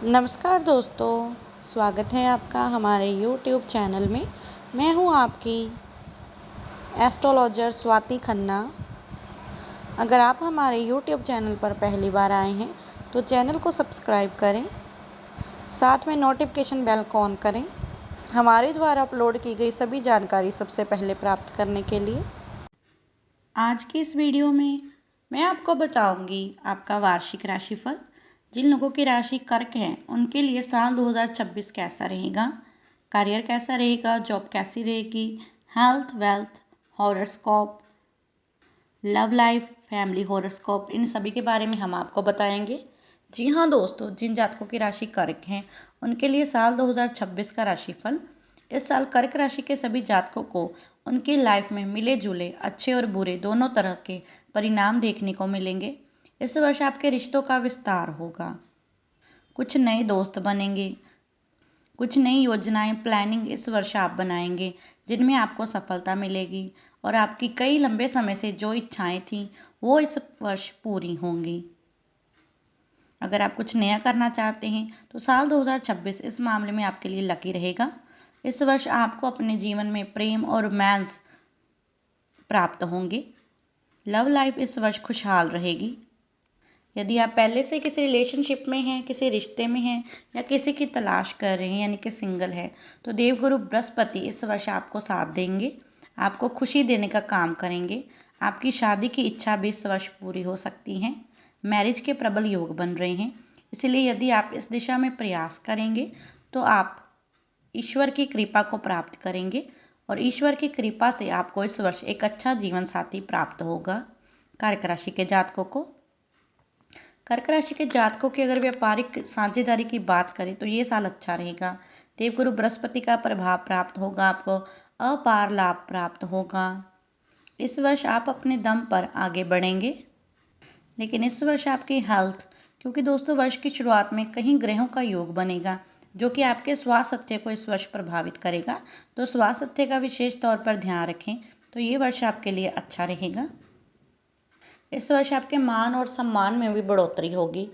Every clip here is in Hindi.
नमस्कार दोस्तों, स्वागत है आपका हमारे YouTube चैनल में। मैं हूं आपकी एस्ट्रोलॉजर स्वाति खन्ना। अगर आप हमारे YouTube चैनल पर पहली बार आए हैं तो चैनल को सब्सक्राइब करें, साथ में नोटिफिकेशन बेल को ऑन करें हमारे द्वारा अपलोड की गई सभी जानकारी सबसे पहले प्राप्त करने के लिए। आज की इस वीडियो में मैं आपको बताऊंगी आपका वार्षिक राशिफल। जिन लोगों की राशि कर्क है उनके लिए साल 2026 कैसा रहेगा, करियर कैसा रहेगा, जॉब कैसी रहेगी, health, wealth, horoscope, love life, family horoscope, इन सभी के बारे में हम आपको बताएंगे। जी हाँ दोस्तों, जिन जातकों की राशि कर्क हैं उनके लिए साल 2026 का राशिफल। इस साल कर्क राशि के सभी जातकों को उनकी लाइफ में मिले जुले अच्छे और बुरे दोनों तरह के परिणाम देखने को मिलेंगे। इस वर्ष आपके रिश्तों का विस्तार होगा, कुछ नए दोस्त बनेंगे, कुछ नई योजनाएं प्लानिंग इस वर्ष आप बनाएंगे जिनमें आपको सफलता मिलेगी और आपकी कई लंबे समय से जो इच्छाएं थीं वो इस वर्ष पूरी होंगी। अगर आप कुछ नया करना चाहते हैं तो साल 2026 इस मामले में आपके लिए लकी रहेगा। इस वर्ष आपको अपने जीवन में प्रेम और रोमांस प्राप्त होंगे। लव लाइफ इस वर्ष खुशहाल रहेगी। यदि आप पहले से किसी रिलेशनशिप में हैं, किसी रिश्ते में हैं या किसी की तलाश कर रहे हैं यानी कि सिंगल है, तो देवगुरु बृहस्पति इस वर्ष आपको साथ देंगे, आपको खुशी देने का काम करेंगे। आपकी शादी की इच्छा भी इस वर्ष पूरी हो सकती है। मैरिज के प्रबल योग बन रहे हैं, इसलिए यदि आप इस दिशा में प्रयास करेंगे तो आप ईश्वर की कृपा को प्राप्त करेंगे और ईश्वर की कृपा से आपको इस वर्ष एक अच्छा जीवन साथी प्राप्त होगा। कर्क राशि के जातकों को, कर्क राशि के जातकों की अगर व्यापारिक साझेदारी की बात करें तो ये साल अच्छा रहेगा। देवगुरु बृहस्पति का प्रभाव प्राप्त होगा, आपको अपार लाभ प्राप्त होगा। इस वर्ष आप अपने दम पर आगे बढ़ेंगे। लेकिन इस वर्ष आपकी हेल्थ, क्योंकि दोस्तों वर्ष की शुरुआत में कहीं ग्रहों का योग बनेगा जो कि आपके स्वास्थ्य को इस वर्ष प्रभावित करेगा, तो स्वास्थ्य का विशेष तौर पर ध्यान रखें, तो ये वर्ष आपके लिए अच्छा रहेगा। इस वर्ष आपके मान और सम्मान में भी बढ़ोतरी होगी।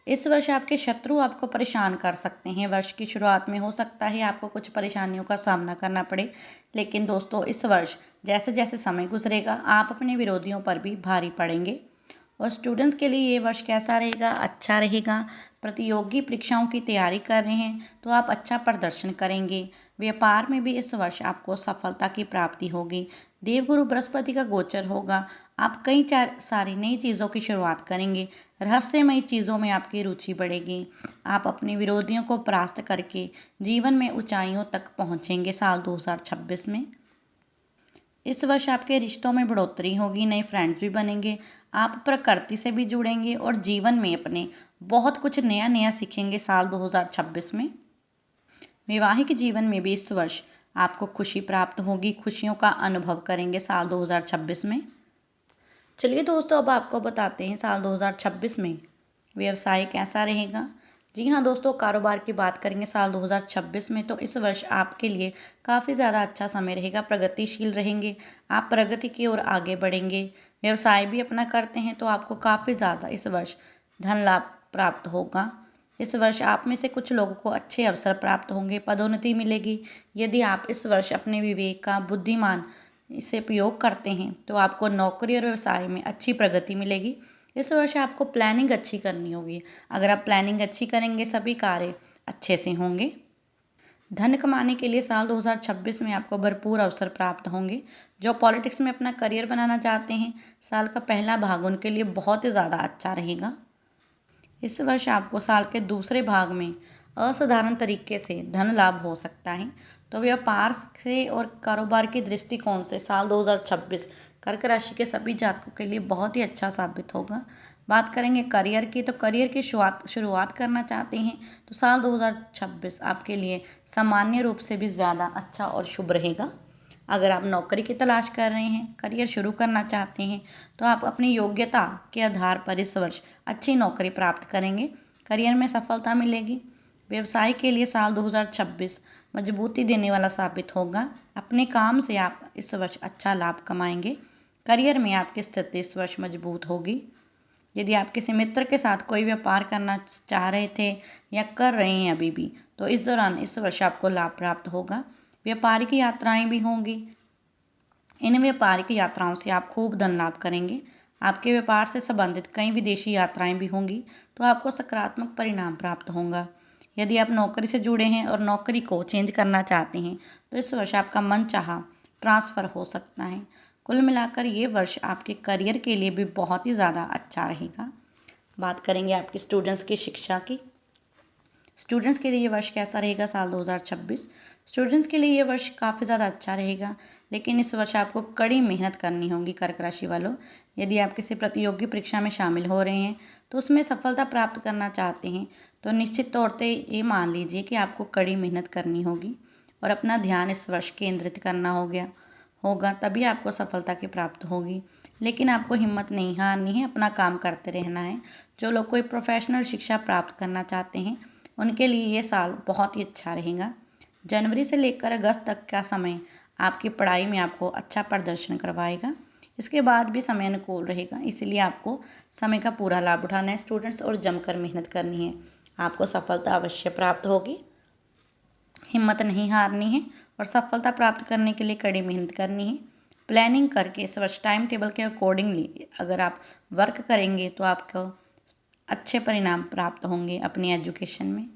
इस वर्ष आपके शत्रु आपको परेशान कर सकते हैं। वर्ष की शुरुआत में हो सकता है आपको कुछ परेशानियों का सामना करना पड़े, लेकिन दोस्तों इस वर्ष जैसे जैसे समय गुजरेगा आप अपने विरोधियों पर भी भारी पड़ेंगे। और स्टूडेंट्स के लिए ये वर्ष कैसा रहेगा? अच्छा रहेगा। प्रतियोगी परीक्षाओं की तैयारी कर रहे हैं तो आप अच्छा प्रदर्शन करेंगे। व्यापार में भी इस वर्ष आपको सफलता की प्राप्ति होगी। देवगुरु बृहस्पति का गोचर होगा, आप कई सारी नई चीज़ों की शुरुआत करेंगे। रहस्यमयी चीज़ों में आपकी रुचि बढ़ेगी। आप अपने विरोधियों को परास्त करके जीवन में ऊंचाइयों तक पहुंचेंगे साल 2026 में। इस वर्ष आपके रिश्तों में बढ़ोतरी होगी, नए फ्रेंड्स भी बनेंगे, आप प्रकृति से भी जुड़ेंगे और जीवन में अपने बहुत कुछ नया नया सीखेंगे साल 2026 में। वैवाहिक जीवन में भी इस वर्ष आपको खुशी प्राप्त होगी, खुशियों का अनुभव करेंगे साल 2026 में। चलिए दोस्तों, अब आपको बताते हैं साल 2026 में व्यवसाय कैसा रहेगा। जी हाँ दोस्तों, कारोबार की बात करेंगे साल 2026 में तो इस वर्ष आपके लिए काफ़ी ज़्यादा अच्छा समय रहेगा, प्रगतिशील रहेंगे, आप प्रगति की ओर आगे बढ़ेंगे। व्यवसाय भी अपना करते हैं तो आपको काफ़ी ज़्यादा इस वर्ष धन लाभ प्राप्त होगा। इस वर्ष आप में से कुछ लोगों को अच्छे अवसर प्राप्त होंगे, पदोन्नति मिलेगी। यदि आप इस वर्ष अपने विवेक का, बुद्धिमान इसे उपयोग करते हैं तो आपको नौकरी और व्यवसाय में अच्छी प्रगति मिलेगी। इस वर्ष आपको प्लानिंग अच्छी करनी होगी। अगर आप प्लानिंग अच्छी करेंगे सभी कार्य अच्छे से होंगे। धन कमाने के लिए साल 2026 में आपको भरपूर अवसर प्राप्त होंगे। जो पॉलिटिक्स में अपना करियर बनाना चाहते हैं, साल का पहला भाग उनके लिए बहुत ही ज़्यादा अच्छा रहेगा। इस वर्ष आपको साल के दूसरे भाग में असाधारण तरीके से धन लाभ हो सकता है। तो व्यापार से और कारोबार के दृष्टिकोण से साल 2026 कर्क राशि के सभी जातकों के लिए बहुत ही अच्छा साबित होगा। बात करेंगे करियर की, तो करियर की शुरुआत करना चाहते हैं तो साल 2026 आपके लिए सामान्य रूप से भी ज़्यादा अच्छा और शुभ रहेगा। अगर आप नौकरी की तलाश कर रहे हैं, करियर शुरू करना चाहते हैं, तो आप अपनी योग्यता के आधार पर इस वर्ष अच्छी नौकरी प्राप्त करेंगे, करियर में सफलता मिलेगी। व्यवसाय के लिए साल 2026 मजबूती देने वाला साबित होगा। अपने काम से आप इस वर्ष अच्छा लाभ कमाएंगे। करियर में आपकी स्थिति इस वर्ष मजबूत होगी। यदि आप किसी मित्र के साथ कोई व्यापार करना चाह रहे थे या कर रहे हैं अभी भी, तो इस दौरान इस वर्ष आपको लाभ प्राप्त होगा। व्यापारिक यात्राएं भी होंगी। इन व्यापारिक यात्राओं से आप खूब धन लाभ करेंगे। आपके व्यापार से संबंधित कई विदेशी यात्राएं भी होंगी, तो आपको सकारात्मक परिणाम प्राप्त होगा। यदि आप नौकरी से जुड़े हैं और नौकरी को चेंज करना चाहते हैं, तो इस वर्ष आपका मनचाहा ट्रांसफ़र हो सकता है। कुल मिलाकर ये वर्ष आपके करियर के लिए भी बहुत ही ज़्यादा अच्छा रहेगा। बात करेंगे आपके स्टूडेंट्स की शिक्षा की। स्टूडेंट्स के लिए ये वर्ष कैसा रहेगा साल 2026। स्टूडेंट्स के लिए ये वर्ष काफ़ी ज़्यादा अच्छा रहेगा, लेकिन इस वर्ष आपको कड़ी मेहनत करनी होगी कर्क राशि वालों। यदि आप किसी प्रतियोगी परीक्षा में शामिल हो रहे हैं, तो उसमें सफलता प्राप्त करना चाहते हैं, तो निश्चित तौर पे ये मान लीजिए कि आपको कड़ी मेहनत करनी होगी और अपना ध्यान इस वर्ष केंद्रित करना होगा, तभी आपको सफलता की प्राप्त होगी। लेकिन आपको हिम्मत नहीं हारनी है, अपना काम करते रहना है। जो लोग कोई प्रोफेशनल शिक्षा प्राप्त करना चाहते हैं, उनके लिए ये साल बहुत ही अच्छा रहेगा। जनवरी से लेकर अगस्त तक का समय आपकी पढ़ाई में आपको अच्छा प्रदर्शन करवाएगा। इसके बाद भी समय अनुकूल रहेगा, इसलिए आपको समय का पूरा लाभ उठाना है स्टूडेंट्स, और जमकर मेहनत करनी है। आपको सफलता अवश्य प्राप्त होगी। हिम्मत नहीं हारनी है और सफलता प्राप्त करने के लिए कड़ी मेहनत करनी है। प्लानिंग करके इस वर्ष टाइम टेबल के अकॉर्डिंगली अगर आप वर्क करेंगे, तो आपको अच्छे परिणाम प्राप्त होंगे अपनी एजुकेशन में।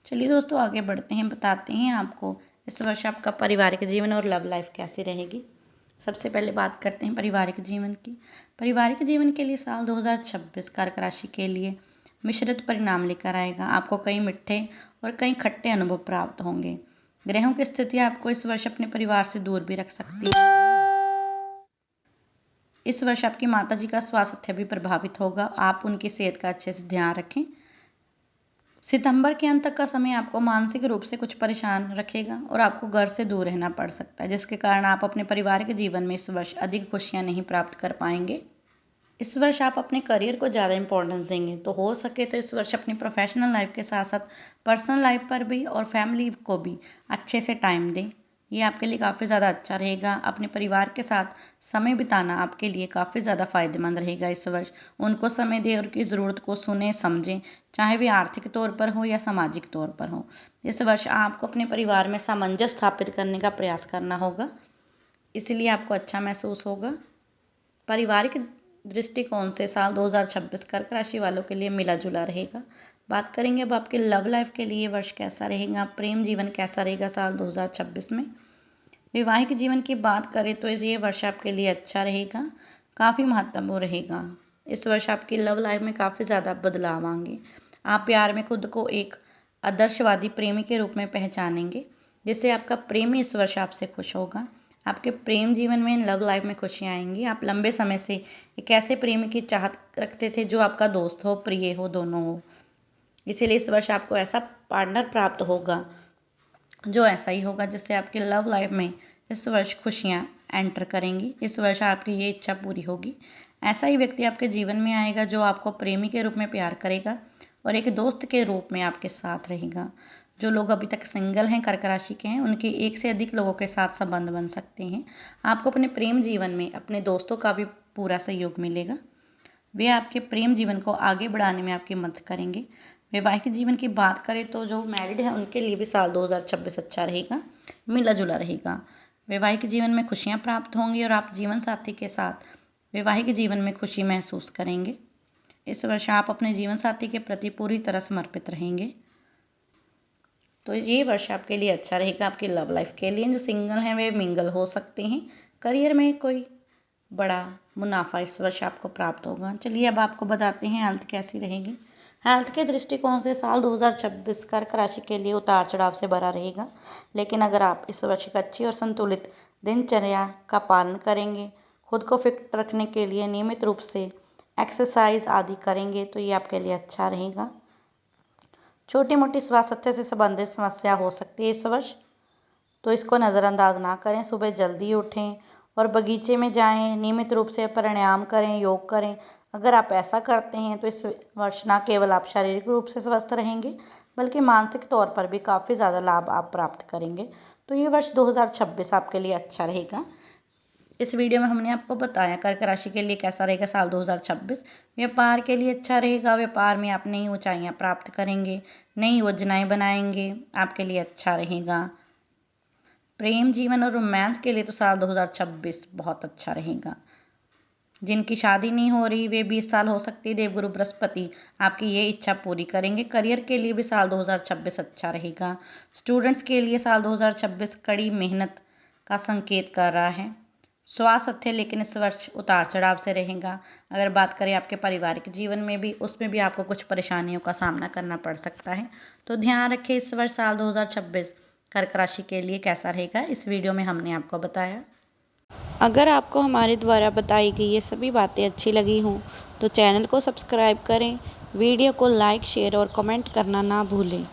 चलिए दोस्तों, आगे बढ़ते हैं, बताते हैं आपको इस वर्ष आपका पारिवारिक जीवन और लव लाइफ कैसी रहेगी। सबसे पहले बात करते हैं पारिवारिक जीवन की। पारिवारिक जीवन के लिए साल 2026 कर्क राशि के लिए मिश्रित परिणाम लेकर आएगा। आपको कई मीठे और कई खट्टे अनुभव प्राप्त होंगे। ग्रहों की स्थिति आपको इस वर्ष अपने परिवार से दूर भी रख सकती है। इस वर्ष आपकी माता जी का स्वास्थ्य भी प्रभावित होगा। आप उनकी सेहत का अच्छे से ध्यान रखें। सितंबर के अंत तक का समय आपको मानसिक रूप से कुछ परेशान रखेगा और आपको घर से दूर रहना पड़ सकता है, जिसके कारण आप अपने परिवार के जीवन में इस वर्ष अधिक खुशियां नहीं प्राप्त कर पाएंगे। इस वर्ष आप अपने करियर को ज़्यादा इंपॉर्टेंस देंगे, तो हो सके तो इस वर्ष अपनी प्रोफेशनल लाइफ के साथ साथ पर्सनल लाइफ पर भी और फैमिली को भी अच्छे से टाइम दें। ये आपके लिए काफ़ी ज़्यादा अच्छा रहेगा। अपने परिवार के साथ समय बिताना आपके लिए काफ़ी ज़्यादा फायदेमंद रहेगा इस वर्ष। उनको समय दें और उनकी ज़रूरत को सुनें समझें, चाहे वे आर्थिक तौर पर हो या सामाजिक तौर पर हो। इस वर्ष आपको अपने परिवार में सामंजस्य स्थापित करने का प्रयास करना होगा, इसलिए आपको अच्छा महसूस होगा। पारिवारिक दृष्टिकोण से साल 2026 कर्क राशि वालों के लिए मिला जुला रहेगा। बात करेंगे अब आपके लव लाइफ के लिए वर्ष कैसा रहेगा, प्रेम जीवन कैसा रहेगा साल 2026 में। वैवाहिक जीवन की बात करें तो ये वर्ष आपके लिए अच्छा रहेगा, काफ़ी महत्वपूर्ण रहेगा। इस वर्ष आपकी लव लाइफ में काफ़ी ज़्यादा बदलाव आएंगे। आप प्यार में खुद को एक आदर्शवादी प्रेमी के रूप में पहचानेंगे, जिससे आपका प्रेमी इस वर्ष आपसे खुश होगा। आपके प्रेम जीवन में, लव लाइफ में खुशियाँ आएंगी। आप लंबे समय से एक ऐसे प्रेमी की चाहत रखते थे जो आपका दोस्त हो, प्रिय हो, दोनों हो। इसीलिए इस वर्ष आपको ऐसा पार्टनर प्राप्त होगा जो ऐसा ही होगा, जिससे आपकी लव लाइफ में इस वर्ष खुशियाँ एंटर करेंगी। इस वर्ष आपकी ये इच्छा पूरी होगी। ऐसा ही व्यक्ति आपके जीवन में आएगा जो आपको प्रेमी के रूप में प्यार करेगा और एक दोस्त के रूप में आपके साथ रहेगा। जो लोग अभी तक सिंगल हैं, कर्क राशि के हैं, उनके एक से अधिक लोगों के साथ संबंध बन सकते हैं। आपको अपने प्रेम जीवन में अपने दोस्तों का भी पूरा सहयोग मिलेगा। वे आपके प्रेम जीवन को आगे बढ़ाने में आपकी मदद करेंगे। वैवाहिक जीवन की बात करें तो जो मैरिड है उनके लिए भी साल 2026 अच्छा रहेगा, मिला जुला रहेगा। वैवाहिक जीवन में खुशियाँ प्राप्त होंगी और आप जीवन साथी के साथ वैवाहिक जीवन में खुशी महसूस करेंगे। इस वर्ष आप अपने जीवन साथी के प्रति पूरी तरह समर्पित रहेंगे, तो ये वर्ष आपके लिए अच्छा रहेगा। आपकी लव लाइफ के लिए जो सिंगल हैं वे मिंगल हो सकते हैं। करियर में कोई बड़ा मुनाफा इस वर्ष आपको प्राप्त होगा। चलिए अब आपको बताते हैं हेल्थ कैसी रहेगी। हेल्थ के दृष्टिकोण से साल 2026 कर्क राशि के लिए उतार चढ़ाव से भरा रहेगा, लेकिन अगर आप इस वर्ष एक अच्छी और संतुलित दिनचर्या का पालन करेंगे, खुद को फिट रखने के लिए नियमित रूप से एक्सरसाइज आदि करेंगे, तो ये आपके लिए अच्छा रहेगा। छोटी मोटी स्वास्थ्य से संबंधित समस्या हो सकती है इस वर्ष, तो इसको नज़रअंदाज ना करें। सुबह जल्दी उठें और बगीचे में जाएं, नियमित रूप से प्राणायाम करें, योग करें। अगर आप ऐसा करते हैं तो इस वर्ष न केवल आप शारीरिक रूप से स्वस्थ रहेंगे, बल्कि मानसिक तौर पर भी काफ़ी ज़्यादा लाभ आप प्राप्त करेंगे। तो ये वर्ष 2026 आपके लिए अच्छा रहेगा। इस वीडियो में हमने आपको बताया कर्क राशि के लिए कैसा रहेगा साल 2026। व्यापार के लिए अच्छा रहेगा। व्यापार में आप नई ऊंचाइयां प्राप्त करेंगे, नई योजनाएं बनाएंगे, आपके लिए अच्छा रहेगा। प्रेम जीवन और रोमांस के लिए तो साल 2026 बहुत अच्छा रहेगा। जिनकी शादी नहीं हो रही वे 20 साल हो सकती है। देवगुरु बृहस्पति आपकी ये इच्छा पूरी करेंगे। करियर के लिए भी साल 2026 अच्छा रहेगा। स्टूडेंट्स के लिए साल 2026 कड़ी मेहनत का संकेत कर रहा है। स्वास्थ्य अच्छे लेकिन इस वर्ष उतार चढ़ाव से रहेगा। अगर बात करें आपके पारिवारिक जीवन में भी, उसमें भी आपको कुछ परेशानियों का सामना करना पड़ सकता है। तो ध्यान रखें इस वर्ष साल 2026 कर्क राशि के लिए कैसा रहेगा, इस वीडियो में हमने आपको बताया। अगर आपको हमारे द्वारा बताई गई ये सभी बातें अच्छी लगी हों तो चैनल को सब्सक्राइब करें, वीडियो को लाइक, शेयर और कमेंट करना ना भूलें।